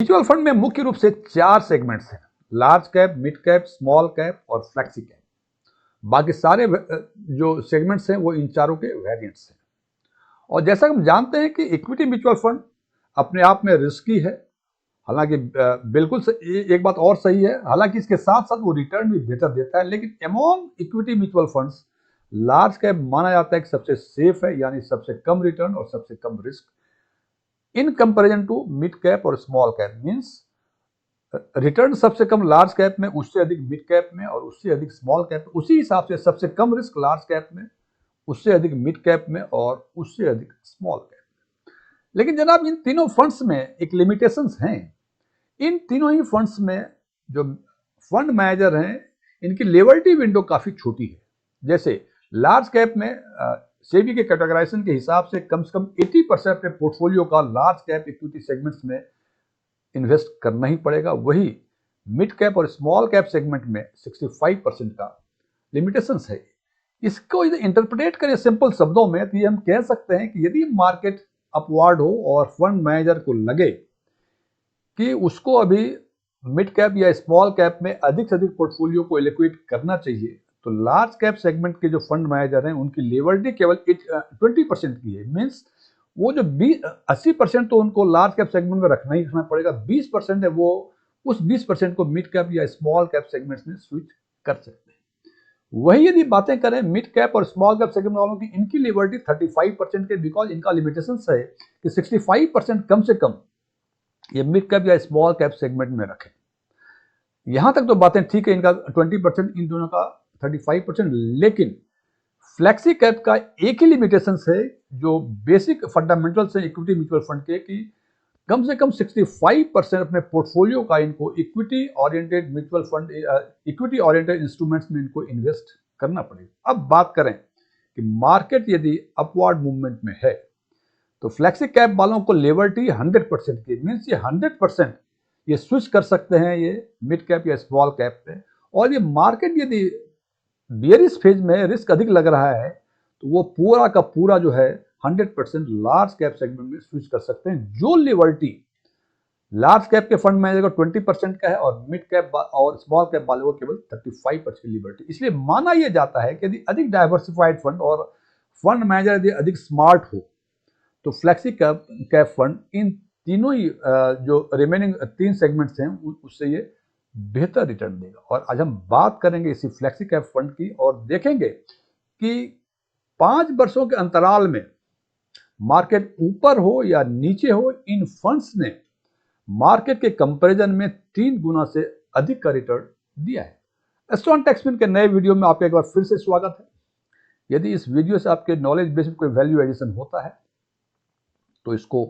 Mutual fund में मुख्य रूप से 4 सेगमेंट्स हैं, large cap, mid cap, small cap और फ्लैक्सी कैप। बाकी सारे जो सेगमेंट्स हैं वो इन चारों के वेरिएंट्स हैं। और जैसा हम जानते हैं कि इक्विटी म्यूचुअल फंड अपने आप में रिस्की है, हालांकि बिल्कुल एक बात और सही है, हालांकि इसके साथ साथ वो रिटर्न भी बेहतर देता है, लेकिन among equity mutual funds large cap माना जाता है कि सबसे सेफ है, यानी सबसे कम रिटर्न और सबसे कम risk in comparison to mid cap और स्मॉल कैप। मींस रिटर्न सबसे कम लार्ज कैप में, उससे अधिक मिड कैप में और उससे अधिक स्मॉल कैप में। उसी हिसाब से सबसे कम रिस्क लार्ज कैप में, उससे अधिक मिड कैप में और उससे अधिक स्मॉल कैप में। लेकिन जनाब इन तीनों फंड्स में एक लिमिटेशंस हैं। इन तीनों ही फंड्स में जो फंड मैनेजर हैं, इनकी लिबर्टी विंडो काफी छोटी है। जैसे लार्ज कैप में सेबी के कैटेगराइजेशन के हिसाब से कम 80% अपने पोर्टफोलियो का लार्ज कैप इक्विटी सेगमेंट्स में इन्वेस्ट करना ही पड़ेगा। वही मिड कैप और स्मॉल कैप सेगमेंट में 65% का लिमिटेशंस है। इसको इंटरप्रेट करें सिंपल शब्दों में तो ये हम कह सकते हैं कि यदि मार्केट अपवार्ड हो और फंड मैनेजर को लगे कि उसको अभी मिड कैप या स्मॉल कैप में अधिक से अधिक पोर्टफोलियो को एलोकेट करना चाहिए, तो लार्ज कैप सेगमेंट के जो फंड मैनेजर हैं उनकी लिबर्टी केवल 20% की है। मीन्स वो जो 80% तो उनको लार्ज कैप सेगमेंट में रखना ही रखना पड़ेगा, 20% है वो उस 20% को मिड कैप या स्मॉल कैप सेगमेंट्स में स्विच कर सकते हैं। वही यदि बातें करें मिड कैप और स्मॉल कैप सेगमेंट वालों की, इनकी लिबर्टी 35% के, बिकॉज इनका लिमिटेशन है कि 65% कम से कम ये मिड कैप या स्मॉल कैप सेगमेंट में रखें। यहां तक तो बातें ठीक है, इनका 20%, इन दोनों का 35%। लेकिन फ्लेक्सी कैप का एक ही लिमिटेशन है जो बेसिक फंडामेंटल्स है इक्विटी म्यूचुअल फंड के, कि कम से कम 65% अपने पोर्टफोलियो का इनको equity oriented mutual fund, equity oriented instruments में इनको इन्वेस्ट करना पड़ेगा। अब बात करें कि मार्केट यदि अपवर्ड मूवमेंट में है तो फ्लेक्सी कैप वालों को लिबर्टी 100% की, मीन्स ये 100% ये स्विच कर सकते हैं ये मिड कैप या स्मॉल कैप पे। और ये मार्केट यदि बियरिश फेज में रिस्क अधिक लग रहा है तो वो पूरा का पूरा जो है 100% लार्ज कैप सेगमेंट में स्विच कर सकते हैं, जो लिबर्टी लार्ज कैप के फंड मैनेजर को 20% का है और मिड कैप और स्मॉल कैप वाले को केवल 35% की लिबर्टी। इसलिए माना यह जाता है कि यदि अधिक डाइवर्सिफाइड फंड और फंड मैनेजर यदि अधिक स्मार्ट हो तो फ्लेक्सी कैप फंड इन तीनों ही जो रिमेनिंग 3 सेगमेंट्स हैं उससे ये बेहतर रिटर्न देगा। और आज हम बात करेंगे इसी फ्लेक्सी कैप फंड की और देखेंगे कि 5 वर्षों के अंतराल में मार्केट ऊपर हो या नीचे हो, इन फंड्स ने मार्केट के कंपैरिजन में 3 गुना से अधिक का रिटर्न दिया है। एस्ट्रॉन टेक्समिन के नए वीडियो में आपका एक बार फिर से स्वागत है। यदि इस वीडियो से आपके नॉलेज बेस में कोई वैल्यू एडिशन होता है तो इसको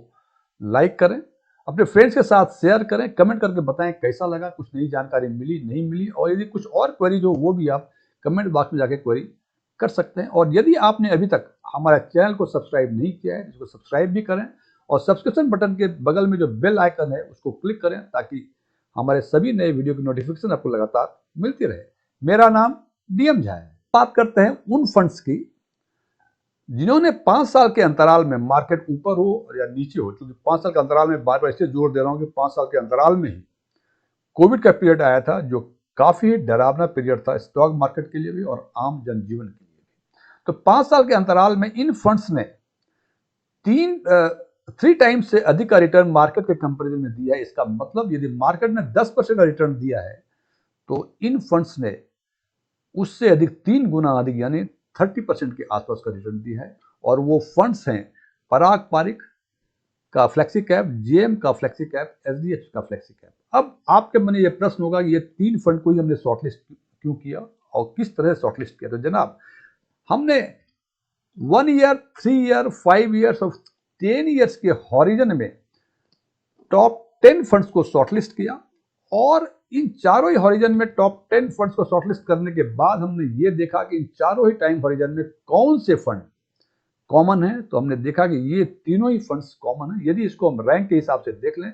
लाइक करें, अपने फ्रेंड्स के साथ शेयर करें, कमेंट करके बताएं कैसा लगा, कुछ नई जानकारी मिली नहीं मिली। और यदि कुछ और क्वेरी हो वो भी आप कमेंट बॉक्स में जाके क्वेरी कर सकते हैं। और यदि आपने अभी तक हमारे चैनल को सब्सक्राइब नहीं किया है तो इसको सब्सक्राइब भी करें और सब्सक्रिप्शन बटन के बगल में जो बेल आइकन है उसको क्लिक करें ताकि हमारे सभी नए वीडियो की नोटिफिकेशन आपको लगातार मिलती रहे। मेरा नाम डीएम झा है। बात करते हैं उन फंड्स की जिन्होंने 5 साल के अंतराल में मार्केट ऊपर हो या नीचे हो, क्योंकि 5 साल के अंतराल में बार बार इसलिए जोर दे रहा हूं कि 5 साल के अंतराल में ही कोविड का पीरियड आया था जो काफी डरावना पीरियड था स्टॉक मार्केट के लिए भी और आम जनजीवन के लिए भी। तो 5 साल के अंतराल में इन फंड्स ने 3 टाइम्स से अधिक का रिटर्न मार्केट के कंपेरिजन में दिया है। इसका मतलब यदि मार्केट ने 10% का रिटर्न दिया है तो इन फंड्स ने उससे अधिक 3 गुना अधिक यानी 30% के आसपास का रिटर्न दिया है। और वो फंड्स हैं पराग पारिक का फ्लेक्सी कैप, जेएम का फ्लेक्सी कैप, एचडीएफसी का फ्लेक्सी कैप। अब आपके मन में ये प्रश्न होगा कि ये 3 फंड को ही हमने शॉर्टलिस्ट क्यों किया और किस तरह से शॉर्टलिस्ट किया। तो जनाब हमने 1 ईयर, 3 ईयर, 5 ईयर्स और 10 ईयर्स के हॉरिजन में टॉप 10 फंड्स को शॉर्टलिस्ट किया और इन चारों ही हॉरिजन में टॉप 10 फंड्स को शॉर्टलिस्ट करने के बाद हमने ये देखा कि इन चारों ही टाइम हॉरिजन में कौन से फंड कॉमन है। तो हमने देखा कि ये तीनों ही फंड्स कॉमन है। यदि इसको हम रैंक के हिसाब से देख लें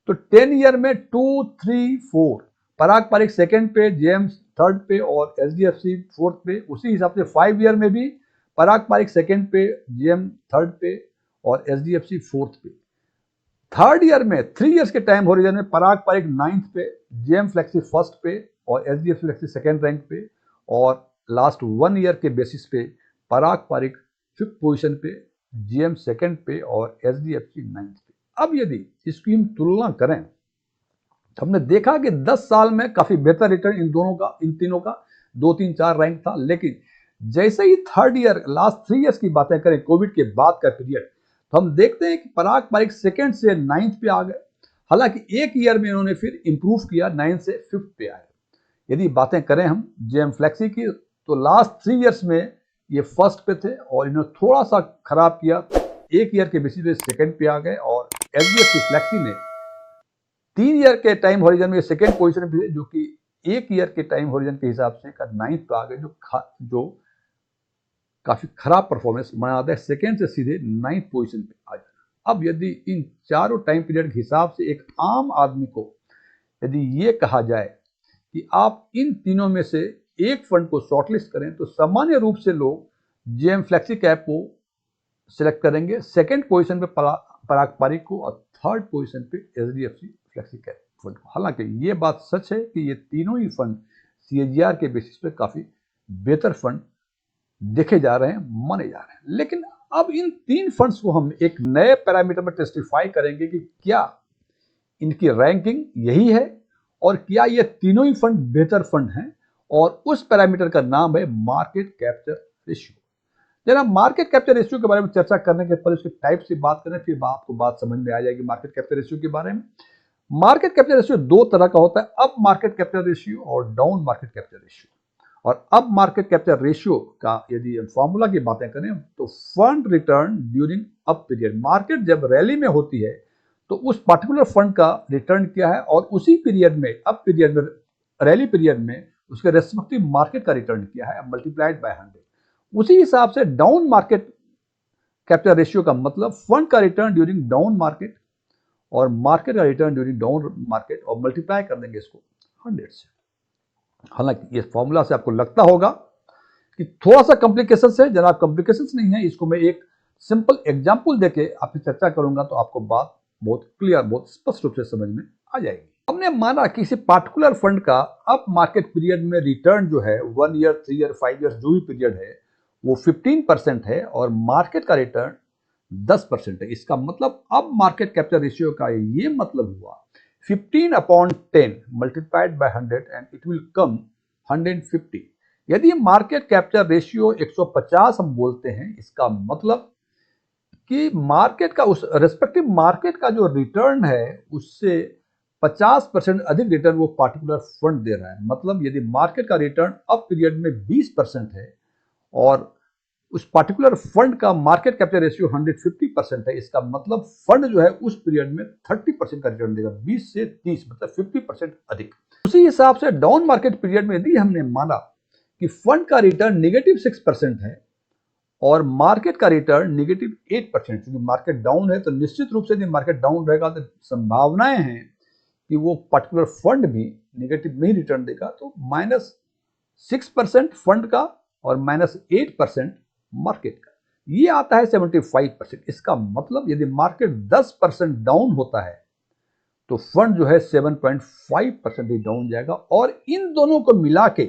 तो 10 ईयर में 2, 3, 4 पराग पारिक सेकंड पे, जेएम थर्ड पे और एचडीएफसी फोर्थ पे। उसी हिसाब से 5 ईयर में भी पराग पारिक सेकंड पे, जेएम थर्ड पे और एचडीएफसी फोर्थ पे। थर्ड ईयर में 3 इयर्स के टाइम होरिजन में पराग पारिक 9th पे, जेएम फ्लेक्सी फर्स्ट पे और एचडीएफसी फ्लेक्सी सेकेंड रैंक पे, और लास्ट 1 ईयर के बेसिस पे पराग पारिक 5th पोजीशन पे, जेएम सेकेंड पे और एचडीएफसी 9th पे। अब यदि इसकी हम तुलना करें तो हमने देखा कि 10 साल में काफी बेहतर रिटर्न इन तीनों का 2, 3, 4 रैंक था, लेकिन जैसे ही थर्ड ईयर लास्ट 3 इयर्स की बातें करें, कोविड के बाद का पीरियड, तो हम देखते हैं कि पराग पारिक सेकेंड से 9th पे आ गए। हालांकि एक ईयर में इन्होंने फिर इंप्रूव किया, 9th से 5th पे आए। यदि बातें करें हम जेएम फ्लेक्सी की, तो लास्ट 3 इयर्स में ये फर्स्ट पे थे और इन्होंने थोड़ा सा खराब किया, एक ईयर के बेसिस पे सेकेंड पे आ गए। और एचडीएफसी फ्लेक्सी ने 3 ईयर के टाइम होरिजन में सेकेंड पोजीशन पे, जो कि एक ईयर के टाइम होरिजन के हिसाब से 9th पे आ गए, जो काफी खराब परफॉर्मेंस माना जाता है। सेकेंड से सीधे 9th पोजीशन पे आ जाना। अब यदि इन चारों टाइम पीरियड के हिसाब से एक आम आदमी को यदि ये कहा जाए कि आप इन तीनों में से एक फंड को शॉर्टलिस्ट करें, तो सामान्य रूप से लोग जेएम फ्लेक्सी कैप को सिलेक्ट करेंगे, सेकेंड पोजीशन पे पराग पारिक को और थर्ड पोजीशन पे एचडीएफसी फ्लेक्सी कैप फंड को। हालांकि ये बात सच है कि ये तीनों ही फंड सीएजीआर के बेसिस पे काफी बेहतर फंड देखे जा रहे हैं, माने जा रहे हैं। लेकिन अब इन 3 फंड्स को हम एक नए पैरामीटर में टेस्टिफाई करेंगे कि क्या इनकी रैंकिंग यही है और क्या ये तीनों ही फंड बेहतर फंड हैं, और उस पैरामीटर का नाम है मार्केट कैप्चर रेशियो। जरा मार्केट कैप्चर रेशियो के बारे में चर्चा करने के पहले उसके टाइप से बात करें, फिर आपको बात समझ में आ जाएगी मार्केट कैप्चर रेशियो के बारे में। मार्केट कैप्चर रेशियो 2 तरह का होता है, अप मार्केट कैप्चर रेशियो और डाउन मार्केट कैप्चर रेशियो। और अप मार्केट कैप्चर रेशियो का यदि हम फॉर्मूला की बातें करें, तो fund return during up period, market जब रैली में होती है तो उस पर्टिकुलर फंड का रिटर्न क्या है, और उसी पीरियड में, अप पीरियड में, रैली पीरियड में उसके रेस्पेक्टिव मार्केट का रिटर्न क्या है, मल्टीप्लाइड बाय 100। उसी हिसाब से डाउन मार्केट कैप्चर रेशियो का मतलब फंड का रिटर्न ड्यूरिंग डाउन मार्केट और मार्केट का रिटर्न ड्यूरिंग डाउन मार्केट, और मल्टीप्लाई कर देंगे इसको 100 से। हालांकि ये फॉर्मूला से आपको लगता होगा कि थोड़ा सा कॉम्प्लिकेशंस है, जनाब कॉम्प्लिकेशंस नहीं है, इसको मैं एक सिंपल एग्जांपल देके आपसे चर्चा करूंगा तो आपको बात बहुत क्लियर, बहुत स्पष्ट रूप से समझ में आ जाएगी। हमने माना कि किसी पार्टिकुलर फंड का अप मार्केट पीरियड में रिटर्न जो है 1 ईयर, 3 ईयर, 5 ईयर जो भी पीरियड है वो 15% है और मार्केट का रिटर्न 10% है। इसका मतलब अब मार्केट कैप्चर रेशियो का ये मतलब हुआ 15/10 multiplied by 100 and it will come 150। यदि मार्केट कैप्चर रेशियो 150 हम बोलते हैं, इसका मतलब कि मार्केट का, उस रेस्पेक्टिव मार्केट का जो रिटर्न है उससे 50% अधिक रिटर्न वो पार्टिकुलर फंड दे रहा है। मतलब यदि मार्केट का रिटर्न अप पीरियड में 20% है और उस पर्टिकुलर फंड का मार्केट कैप्चर रेशियो 150% है, इसका मतलब फंड जो है उस पीरियड में 30% का रिटर्न देगा, 20 से 30 मतलब 50% अधिक। उसी हिसाब से डाउन मार्केट पीरियड में यदि हमने माना कि फंड का रिटर्न -6% है और मार्केट का रिटर्न -8%, क्योंकि मार्केट डाउन है तो निश्चित रूप से यदि मार्केट डाउन रहेगा तो संभावनाएं हैं कि वो पर्टिकुलर फंड भी नेगेटिव में ही रिटर्न देगा। तो -6% फंड का और -8% मार्केट का, ये आता है 75%। इसका मतलब यदि मार्केट 10% डाउन होता है तो फंड जो है 7.5% ही डाउन जाएगा, और इन दोनों को मिला के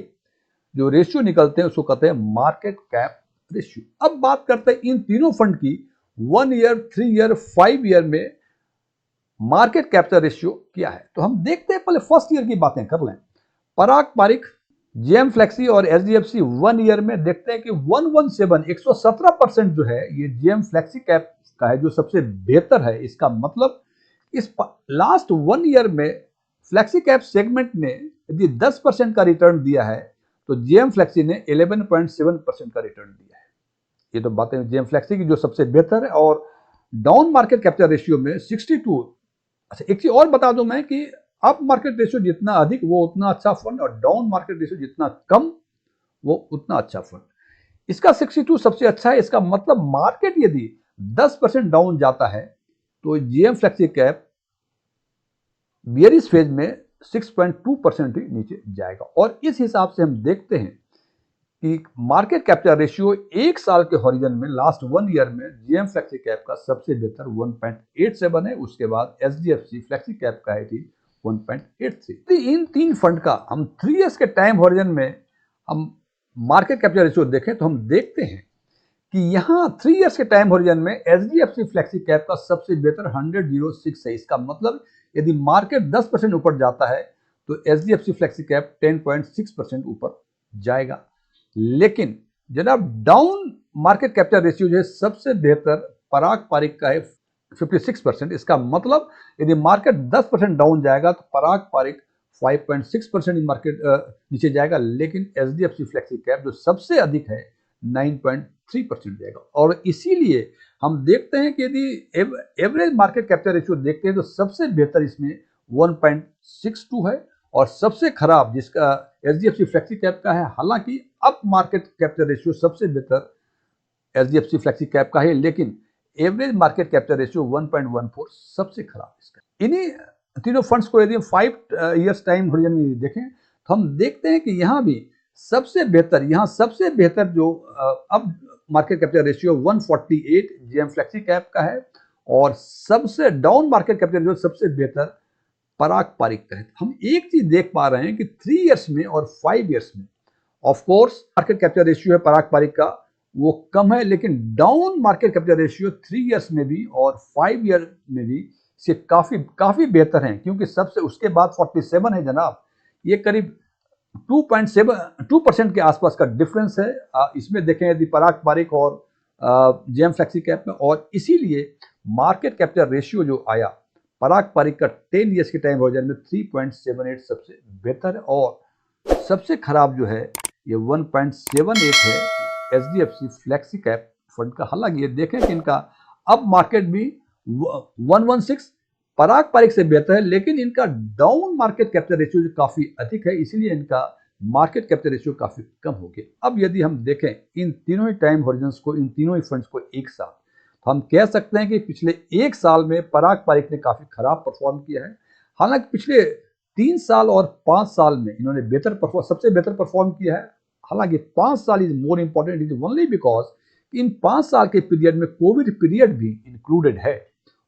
जो रेशियो निकलते हैं उसको कहते हैं मार्केट कैप रेशियो। अब बात करते हैं इन तीनों फंड की 1 ईयर, 3 ईयर, 5 ईयर में मार्केट कैप्चर रेशियो क्या है। तो हम देखते हैं, पहले फर्स्ट ईयर की बातें कर लें। पराग पारिक, जेएम फ्लेक्सी और एचडीएफसी 1 ईयर में देखते हैं कि 117% जो है ये जेएम फ्लेक्सी कैप का है, जो सबसे बेहतर है। इसका मतलब इस लास्ट 1 ईयर में फ्लेक्सी कैप सेगमेंट ने यदि 10% का रिटर्न दिया है तो जेएम फ्लेक्सी ने 11.7% का रिटर्न दिया है। ये तो बातें जेएम फ्लेक्सी की जो सबसे बेहतर है। और डाउन मार्केट कैप्चर रेशियो में 62। अच्छा, एक चीज और बता दूं मैं कि अप मार्केट रेशियो जितना अधिक वो उतना अच्छा फंड, और डाउन मार्केट रेशियो जितना कम वो उतना अच्छा फंड। इसका 62 सबसे अच्छा है। इसका मतलब मार्केट यदि 10% डाउन जाता है तो JM flexi cap bearish phase में 6.2% ही नीचे जाएगा। और इस हिसाब से हम देखते हैं कि मार्केट कैपिटल रेशियो एक साल के हॉरिजन में लास्ट 1 ईयर में जीएम फ्लेक्सी कैप का सबसे बेहतर 1.87 है। उसके बाद एचडीएफसी फ्लेक्सी कैप का है 1.83। तो इन तीन फंड का हम 3 इयर्स के टाइम हॉरिजन में हम मार्केट कैपिटल रेशियो देखें तो हम देखते हैं कि यहाँ 3 इयर्स के टाइम हॉरिजन में एचडीएफसी फ्लेक्सी कैप का सबसे बेहतर 100.06 है। इसका मतलब यदि मार्केट 10% ऊपर जाता है तो एचडीएफसी फ्लेक्सी कैप 10.6% ऊपर जाएगा। लेकिन जनाब डाउन मार्केट कैपिटल रेशियो जो है सबसे बेहतर पराग पारिक का है 56%। इसका मतलब यदि मार्केट 10% डाउन जाएगा तो पराग पारिक 5.6% मार्केट नीचे जाएगा, लेकिन एचडीएफसी फ्लेक्सी कैप जो सबसे अधिक है 9.3% जाएगा। और इसीलिए हम देखते हैं कि यदि एवरेज मार्केट कैपिटल रेशियो देखते हैं तो सबसे बेहतर इसमें 1.62 है और सबसे खराब जिसका एचडीएफसी फ्लेक्सी कैप का है। हालांकि अप मार्केट कैपिटल रेशियो सबसे बेहतर एचडीएफसी फ्लेक्सी कैप का है, लेकिन एवरेज मार्केट कैपिटल रेशियो 1.14 सबसे खराब इसका। इन्हीं तीनों फंड्स को यदि हम 5 इयर्स टाइम हॉरिजन में देखें तो हम देखते हैं कि यहाँ भी सबसे बेहतर जो अब market capital ratio 148 GM flexi cap का है और सबसे डाउन मार्केट कैपिटल रेशियो सबसे बेहतर पराग पारिक का है। हम एक चीज देख पा रहे हैं कि 3 इयर्स में और 5 इयर्स में of course market capital ratio है पराग पारिक का वो कम है, लेकिन down market capital ratio 3 years में भी और 5 ईयर में भी से काफी बेहतर है, क्योंकि सबसे उसके बाद 47 है जनाब। ये करीब 2% के आसपास का डिफरेंस है इसमें देखें यदि पराग पारिक और जेएम फ्लेक्सी कैप में। और इसीलिए मार्केट कैपिटल रेशियो जो आया पराग पारिक का 10 इयर्स के टाइम हॉरिजन में 3.78 सबसे बेहतर है और सबसे खराब जो है ये 1.78 है एचडीएफसी फ्लेक्सी कैप फंड का। हालांकि ये देखें कि इनका अब मार्केट भी 116 पराग पारिक से बेहतर है, लेकिन इनका डाउन मार्केट कैपिटल रेशियो जो काफी अधिक है, इसीलिए इनका मार्केट कैपिटल रेशियो काफी कम हो गया। अब यदि हम देखें इन तीनों ही टाइम हॉरिजन्स को, इन तीनों ही फंड्स को एक साथ, तो हम कह सकते हैं कि पिछले एक साल में पराग पारिक ने काफी खराब परफॉर्म किया है। हालांकि पिछले 3 साल और 5 साल में इन्होंने सबसे बेहतर परफॉर्म किया है। हालांकि 5 साल is more important is only because in 5 साल के पीरियड में कोविड पीरियड भी इंक्लूडेड है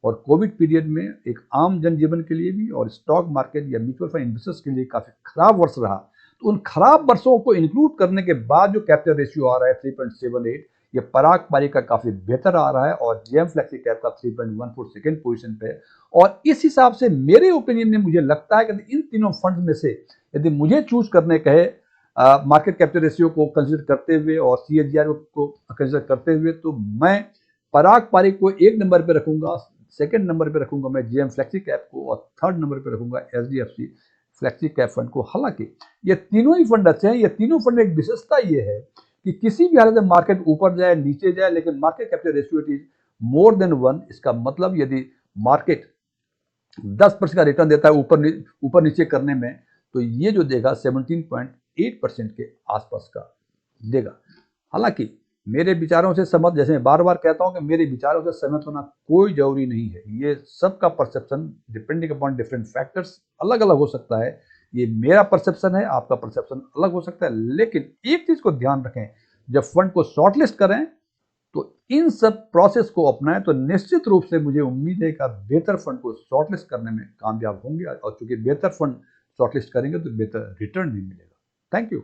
और कोविड पीरियड में एक आम जनजीवन के लिए भी और स्टॉक मार्केट या म्यूचुअल फंड इन्वेस्टर्स के लिए काफी खराब वर्ष रहा। तो उन खराब वर्षों को इंक्लूड करने के बाद जो कैपिटल रेशियो आ रहा है 3.78 ये पराग पारिक का काफी बेहतर आ रहा है और जीएम फ्लेक्सी कैप का 3.14 सेकेंड पोजीशन पे है। और इस हिसाब से मेरे ओपिनियन में मुझे लगता है कि इन तीनों फंड्स में से यदि मुझे चूज करने कहे मार्केट कैपिटल रेशियो को कंसिडर करते हुए और सीएजीआर को कंसिडर करते हुए, तो मैं पराग पारिक को 1 नंबर पे रखूंगा, सेकंड नंबर पे रखूंगा मैं जीएम फ्लेक्सी कैप को और थर्ड नंबर पे रखूंगा एचडीएफसी फ्लेक्सी कैप फंड को। हालांकि ये तीनों ही फंड अच्छे हैं। ये तीनों फंड एक विशेषता ये है कि किसी भी हालत में मार्केट ऊपर जाए नीचे जाए, लेकिन market capital ratio is more than 1। इसका मतलब यदि मार्केट 10% का रिटर्न देता है ऊपर नीचे करने में, तो ये जो देगा 17.8% के आसपास का देगा। हालांकि मेरे विचारों से सहमत, जैसे मैं बार बार कहता हूं कि मेरे विचारों से सहमत होना कोई जरूरी नहीं है। ये सबका perception depending upon different factors अलग अलग हो सकता है। ये मेरा परसेप्शन है, आपका परसेप्शन अलग हो सकता है। लेकिन एक चीज को ध्यान रखें, जब फंड को शॉर्टलिस्ट करें तो इन सब प्रोसेस को अपनाएं तो निश्चित रूप से मुझे उम्मीद है कि आप बेहतर फंड को शॉर्टलिस्ट करने में कामयाब होंगे और चूंकि बेहतर फंड शॉर्टलिस्ट करेंगे तो बेहतर रिटर्न भी मिलेगा। Thank you.